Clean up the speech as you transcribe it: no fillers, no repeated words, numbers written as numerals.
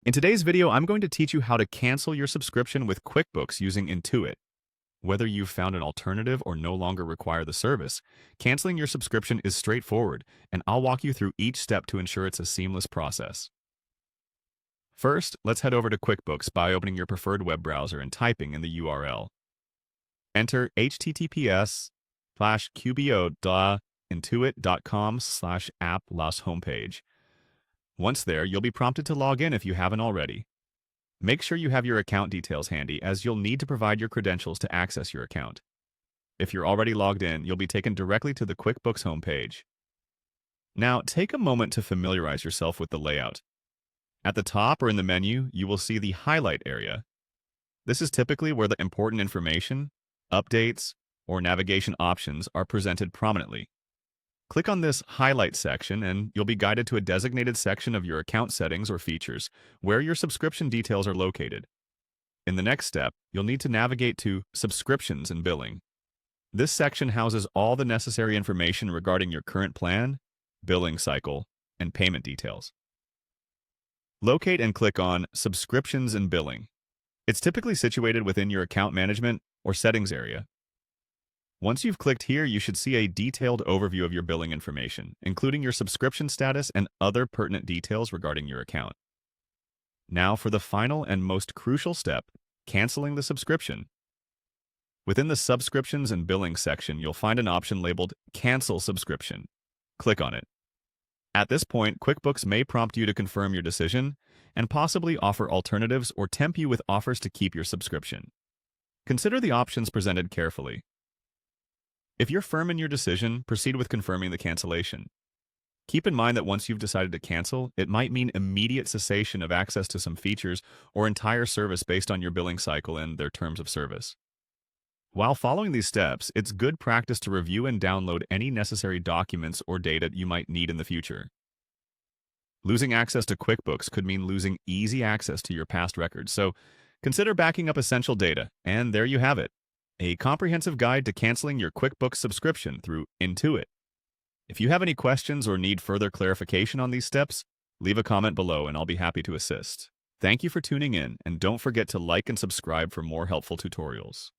In today's video, I'm going to teach you how to cancel your subscription with QuickBooks using Intuit. Whether you've found an alternative or no longer require the service, canceling your subscription is straightforward, and I'll walk you through each step to ensure it's a seamless process. First, let's head over to QuickBooks by opening your preferred web browser and typing in the URL. Enter https://qbo.intuit.com/app/homepage. Once there, you'll be prompted to log in if you haven't already. Make sure you have your account details handy, as you'll need to provide your credentials to access your account. If you're already logged in, you'll be taken directly to the QuickBooks homepage. Now, take a moment to familiarize yourself with the layout. At the top or in the menu, you will see the highlight area. This is typically where the important information, updates, or navigation options are presented prominently. Click on this highlight section and you'll be guided to a designated section of your account settings or features where your subscription details are located. In the next step, you'll need to navigate to Subscriptions and Billing. This section houses all the necessary information regarding your current plan, billing cycle, and payment details. Locate and click on Subscriptions and Billing. It's typically situated within your account management or settings area. Once you've clicked here, you should see a detailed overview of your billing information, including your subscription status and other pertinent details regarding your account. Now for the final and most crucial step, canceling the subscription. Within the Subscriptions and Billing section, you'll find an option labeled Cancel Subscription. Click on it. At this point, QuickBooks may prompt you to confirm your decision and possibly offer alternatives or tempt you with offers to keep your subscription. Consider the options presented carefully. If you're firm in your decision, proceed with confirming the cancellation. Keep in mind that once you've decided to cancel, it might mean immediate cessation of access to some features or entire service based on your billing cycle and their terms of service. While following these steps, it's good practice to review and download any necessary documents or data you might need in the future. Losing access to QuickBooks could mean losing easy access to your past records, so consider backing up essential data, and there you have it. A comprehensive guide to canceling your QuickBooks subscription through Intuit. If you have any questions or need further clarification on these steps, leave a comment below and I'll be happy to assist. Thank you for tuning in, and don't forget to like and subscribe for more helpful tutorials.